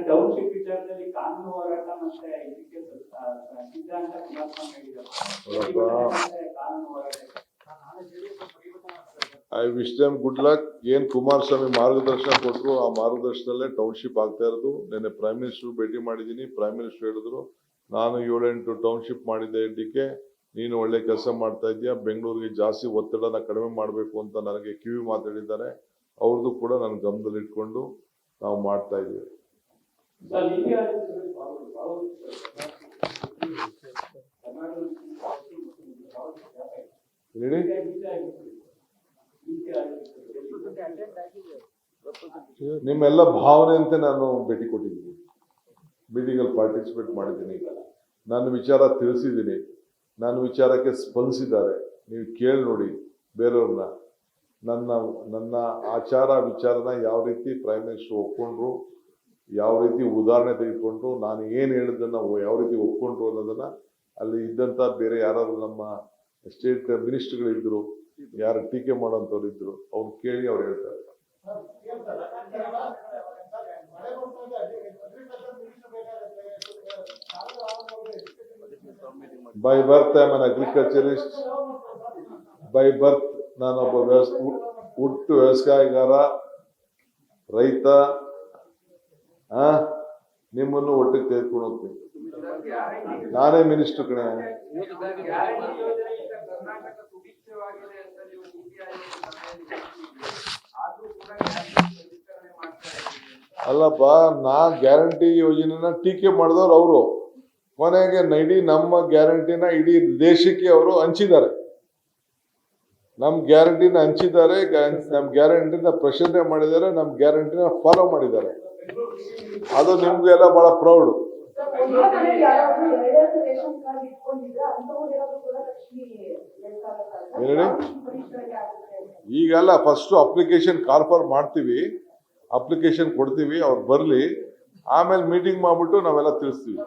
Township ವಿಚಾರದಲ್ಲಿ ಕಾನೂನು ಹೋರಾಟ ಮತ್ತೆ ಇದಕ್ಕೆ ಸಿದ್ಧಾಂತ ಕುಮಾರಸ್ವಾಮಿ ಹೇಳಿದ್ದಾರೆ ಕಾನೂನು ಹೋರಾಟ. I wish them good luck. ಏನ್ ಕುಮಾರಸ್ವಾಮಿ ಮಾರ್ಗದರ್ಶನ ಕೊಟ್ಟರು ಆ ಮಾರ್ಗದರ್ಶನದಲ್ಲೇ ಟೌನ್ಶಿಪ್ ಆಗ್ತಾ ಇರೋದು. ನಿನ್ನೆ ಪ್ರೈಮ್ ಮಿನಿಸ್ಟರ್ ಭೇಟಿ ಮಾಡಿದ್ದೀನಿ. ಪ್ರೈಮ್ ಮಿನಿಸ್ಟರ್ ಹೇಳಿದ್ರು ನಾನು 7-8 ಟೌನ್ಶಿಪ್ ಮಾಡಿದ್ದೆ ಇದ್ದಕ್ಕೆ ನೀನು ಒಳ್ಳೆ ಕೆಲಸ ಮಾಡ್ತಾ ಇದೀಯಾ, ಬೆಂಗಳೂರಿಗೆ ಜಾಸ್ತಿ ಒತ್ತಡನ ಕಡಿಮೆ ಮಾಡಬೇಕು ಅಂತ ನನಗೆ ಕಿವಿ ಮಾತಾಡಿದ್ದಾರೆ. ಅವ್ರದ್ದು ಕೂಡ ನನ್ನ ಗಮನದಲ್ಲಿ ಇಟ್ಕೊಂಡು ನಾವು ಮಾಡ್ತಾ ಇದ್ದೀವಿ. ಹೇಳಿ, ನಿಮ್ಮೆಲ್ಲ ಭಾವನೆಯಂತೆ ನಾನು ಭೇಟಿ ಕೊಟ್ಟಿದ್ದೀನಿ, ಮೀಟಿಂಗಲ್ಲಿ ಪಾರ್ಟಿಸಿಪೇಟ್ ಮಾಡಿದ್ದೀನಿ, ನನ್ನ ವಿಚಾರ ತಿಳಿಸಿದ್ದೀನಿ, ನನ್ನ ವಿಚಾರಕ್ಕೆ ಸ್ಪಂದಿಸಿದ್ದಾರೆ. ನೀವು ಕೇಳಿ ನೋಡಿ ಬೇರೆಯವ್ರನ್ನ. ನನ್ನ ಆಚಾರ ವಿಚಾರನ ಯಾವ ರೀತಿ ಪ್ರೈಮ್ ಮಿನಿಸ್ಟರ್ ಒಪ್ಕೊಂಡ್ರು, ಯಾವ ರೀತಿ ಉದಾಹರಣೆ ತೆಗೆದುಕೊಂಡ್ರು, ನಾನು ಏನು ಹೇಳಿದ್ದನ್ನು ಯಾವ ರೀತಿ ಒಪ್ಕೊಂಡ್ರು ಅನ್ನೋದನ್ನ ಅಲ್ಲಿ ಇದ್ದಂಥ ಬೇರೆ ಯಾರಾದ್ರು ನಮ್ಮ ಸ್ಟೇಟ್ ಮಿನಿಸ್ಟರ್ಗಳಿದ್ರು, ಯಾರು ಟೀಕೆ ಮಾಡೋಂಥವ್ರು ಇದ್ರು, ಅವ್ರು ಕೇಳಿ ಅವ್ರು ಹೇಳ್ತಾರೆ. By birth I am an agriculturist. By birth ನಾನೊಬ್ಬ ಹುಟ್ಟು ವ್ಯವಸಾಯಗಾರ, ರೈತ. ನಿಮ್ಮನ್ನು ಒಟ್ಟಿಗೆ ತೆಗೆದುಕೊಂಡು ಹೋಗ್ತೀನಿ. ನಾನೇ ಮಿನಿಸ್ಟರ್ ಕಣೆ. ಅಲ್ಲಪ್ಪ, ನಾ ಗ್ಯಾರಂಟಿ ಯೋಜನೆನ ಟೀಕೆ ಮಾಡಿದವ್ರು ಅವರು. ಕೊನೆಗೆ ಇಡೀ ನಮ್ಮ ಗ್ಯಾರಂಟಿನ ಇಡೀ ದೇಶಕ್ಕೆ ಅವರು ಹಂಚಿದ್ದಾರೆ. ನಮ್ ಗ್ಯಾರಂಟಿನ ಹಂಚಿದ್ದಾರೆ, ನಮ್ ಗ್ಯಾರಂಟಿನ ಪ್ರಶ್ನೆ ಮಾಡಿದ್ದಾರೆ, ನಮ್ ಗ್ಯಾರಂಟಿನ ಫಾಲೋ ಮಾಡಿದ್ದಾರೆ. ಅದು ನಿಮ್ಗೆಲ್ಲ ಬಹಳ ಪ್ರೌಡ್. ಹೇಳಿ, ಈಗಲ್ಲ, ಫಸ್ಟ್ ಅಪ್ಲಿಕೇಶನ್ ಕಾರ್ಫರ್ ಮಾಡ್ತೀವಿ, ಅಪ್ಲಿಕೇಶನ್ ಕೊಡ್ತೀವಿ, ಅವ್ರು ಬರ್ಲಿ, ಆಮೇಲೆ ಮೀಟಿಂಗ್ ಮಾಡ್ಬಿಟ್ಟು ನಾವೆಲ್ಲ ತಿಳಿಸ್ತೀವಿ.